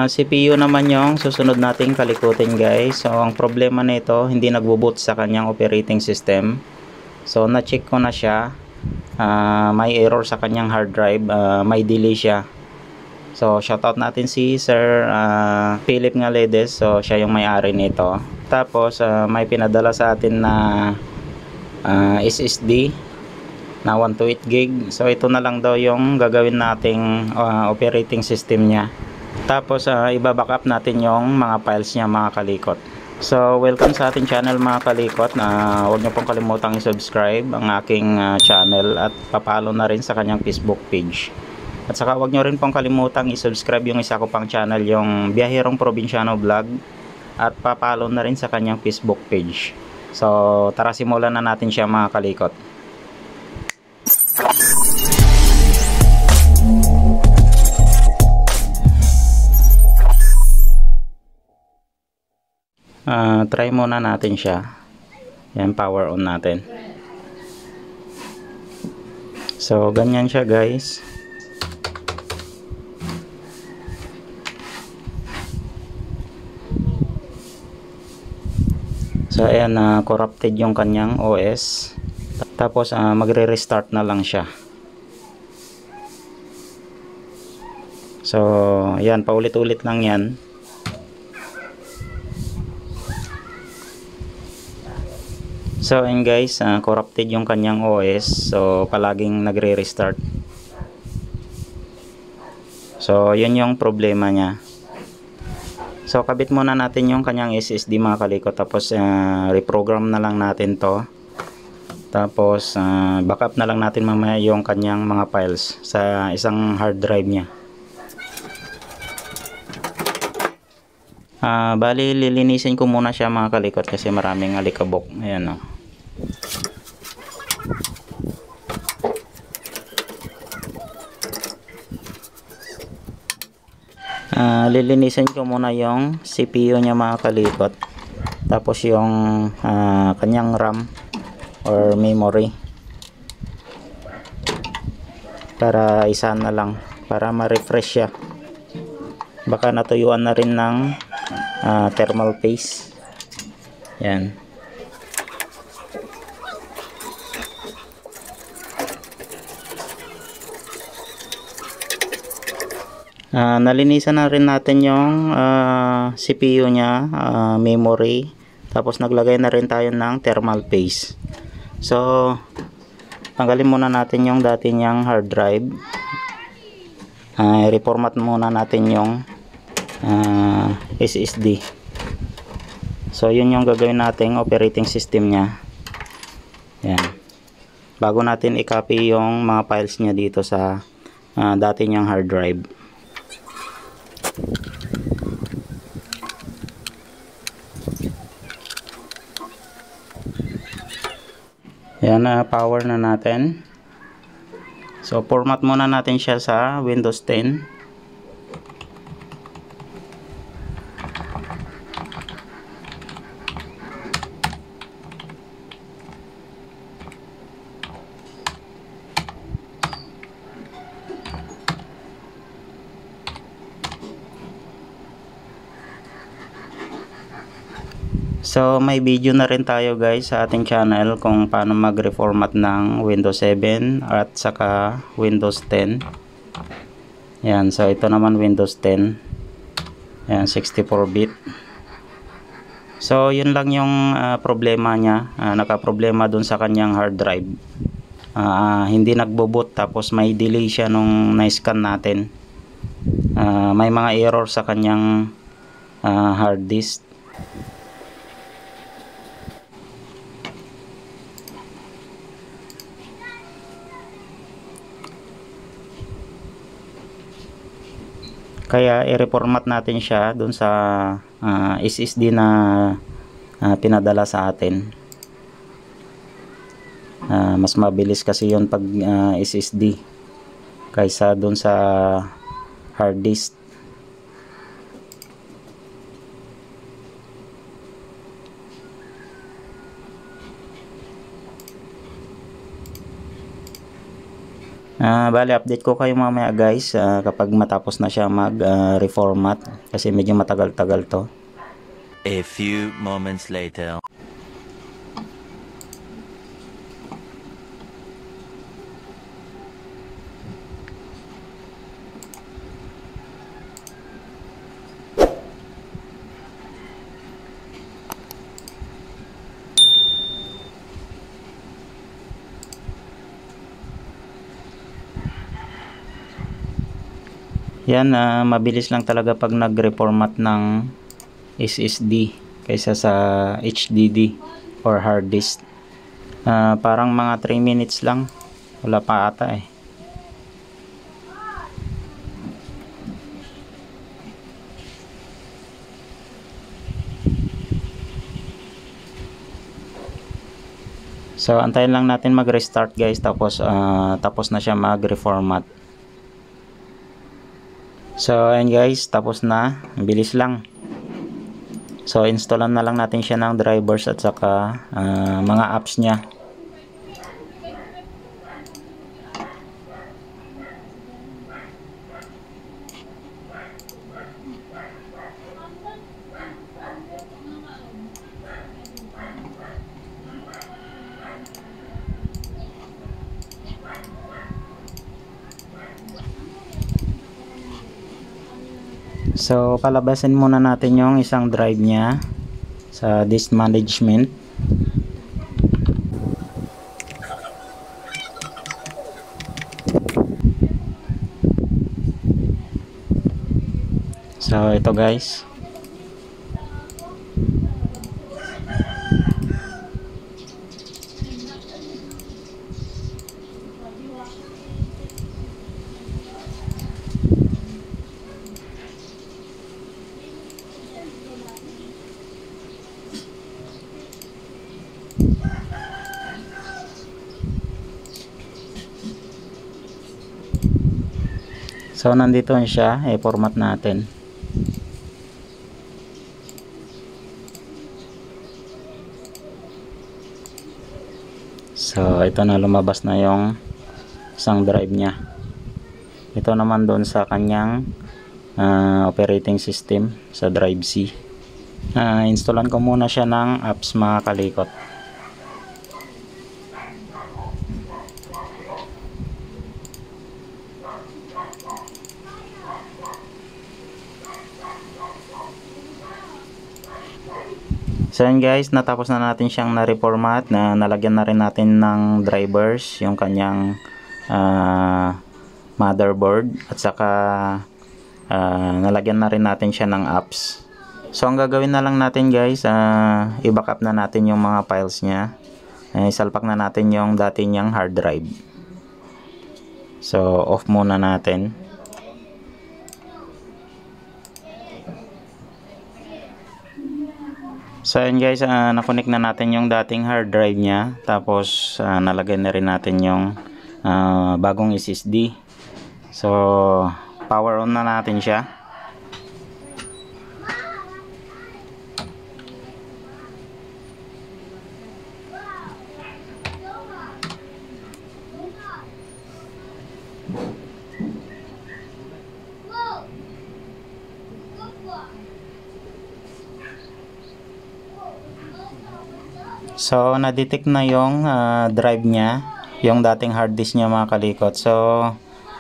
CPU naman yung susunod nating kalikutin guys. So ang problema nito, hindi nagbo-boot sa kanyang operating system. So na-check ko na siya. May error sa kanyang hard drive, may delay siya. So shoutout natin si Sir Philip Ngaledes. So siya yung may-ari nito. Tapos may pinadala sa atin na SSD na 128 gig. So ito na lang daw yung gagawin nating operating system niya. Tapos iba-backup natin yung mga files niya mga kalikot. So welcome sa ating channel mga kalikot. Huwag niyo pong kalimutang i-subscribe ang aking channel at papalo na rin sa kanyang Facebook page. At saka huwag niyo rin pong kalimutang i-subscribe yung isa ko pang channel, yung Biyahirong Probinsyano Vlog, at papalo na rin sa kanyang Facebook page. So tara simulan na natin siya mga kalikot. Try muna natin siya. Yan, power on natin. So ganyan siya guys. So ayan, corrupted yung kanyang OS. Tapos magre-restart na lang siya. So ayan, paulit-ulit lang yan. So and guys, corrupted yung kanyang OS. So palaging nagre-restart. So yun yung problema niya. So kabit muna natin yung kanyang SSD mga kalikot. Tapos reprogram na lang natin to. Tapos backup na lang natin mamaya yung kanyang mga files sa isang hard drive niya. Bali lilinisin ko muna siya mga kalikot kasi maraming alikabok. Ayan o. Lilinisin ko muna yung CPU niya mga kalikot. Tapos yung kanyang RAM or memory. Para isa na lang. Para ma-refresh siya. Baka natuyuan na rin ng thermal paste. Yan. Nalinisan na rin natin yung CPU niya, memory. Tapos naglagay na rin tayo ng thermal paste. So tanggalin muna natin yung dati niyang hard drive. Reformat muna natin yung SSD. So yun yung gagawin nating operating system niya. Yan. Bago natin i-copy yung mga files niya dito sa dati niyang hard drive. Yan, power na natin. So format muna natin siya sa Windows 10. So may video na rin tayo guys sa ating channel kung paano mag-reformat ng Windows 7 at saka Windows 10. Yan, so ito naman Windows 10. Yan, 64-bit. So yun lang yung problema niya. Naka-problema dun sa kanyang hard drive. Hindi nagbo-boot, tapos may delay siya nung na-scan natin. May mga error sa kanyang hard disk. Kaya i-reformat natin siya dun sa SSD na pinadala sa atin. Mas mabilis kasi yun pag SSD kaysa dun sa hard disk. Bali, update ko kayo mamaya guys kapag matapos na siya mag reformat kasi medyo matagal-tagal to. A few moments later. Yan, mabilis lang talaga pag nag-reformat ng SSD kaysa sa HDD or hard disk. Parang mga 3 minutes lang. Wala pa ata eh. So, antayin lang natin mag-restart guys, tapos tapos na siya mag-reformat. So, ayan guys, tapos na. Bilis lang. So, installan na lang natin siya ng drivers at saka mga apps niya. So, palabasin muna natin yung isang drive niya sa disk management. So, ito guys. So, nandito na siya. I-format natin. So, ito na, lumabas na yung isang drive niya. Ito naman doon sa kanyang operating system sa drive C. Installan ko muna siya ng apps mga kalikot. So yun guys, natapos na natin siyang na-reformat, nalagyan na rin natin ng drivers, yung kanyang motherboard, at saka nalagyan na rin natin siya ng apps. So ang gagawin na lang natin guys, i-backup na natin yung mga files niya. Isalpak na natin yung dati niyang hard drive. So off muna natin. So yun guys, na-connect na natin yung dating hard drive niya. Tapos nalagay na rin natin yung bagong SSD. So power on na natin siya. So, na-detect na yung drive niya, yung dating hard disk niya mga kalikot. So,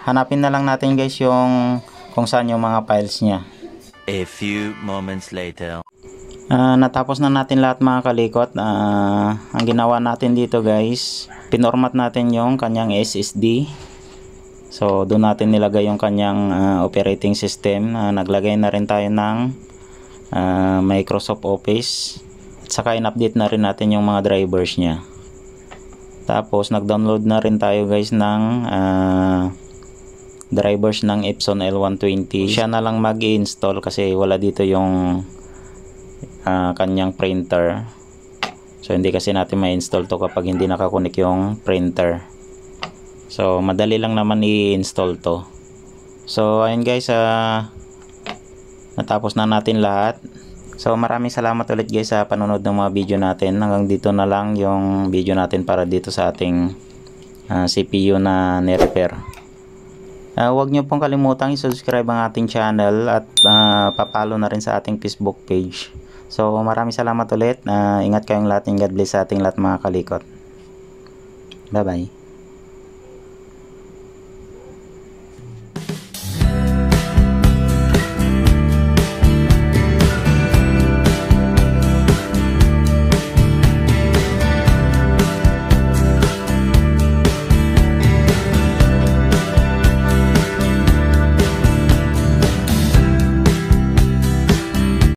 hanapin na lang natin guys yung kung saan yung mga files niya. A few moments later. Natapos na natin lahat mga kalikot. Ang ginawa natin dito guys, pinormat natin yung kanyang SSD. So, doon natin nilagay yung kanyang operating system. Naglagay na rin tayo ng Microsoft Office. At saka in-update na rin natin yung mga drivers niya. Tapos nag-download na rin tayo guys ng drivers ng Epson L120. Siya na lang mag-i-install kasi wala dito yung kanyang printer. So hindi kasi natin ma-install to kapag hindi nakakunik yung printer. So madali lang naman i-install to. So ayun guys, natapos na natin lahat. So maraming salamat ulit guys sa panonood ng mga video natin. Hanggang dito na lang yung video natin para dito sa ating CPU na ni-repair. Huwag nyo pong kalimutang i-subscribe ang ating channel at papalo na rin sa ating Facebook page. So maraming salamat ulit. Ingat kayong lahat and God bless sa ating lahat mga kalikot. Bye bye.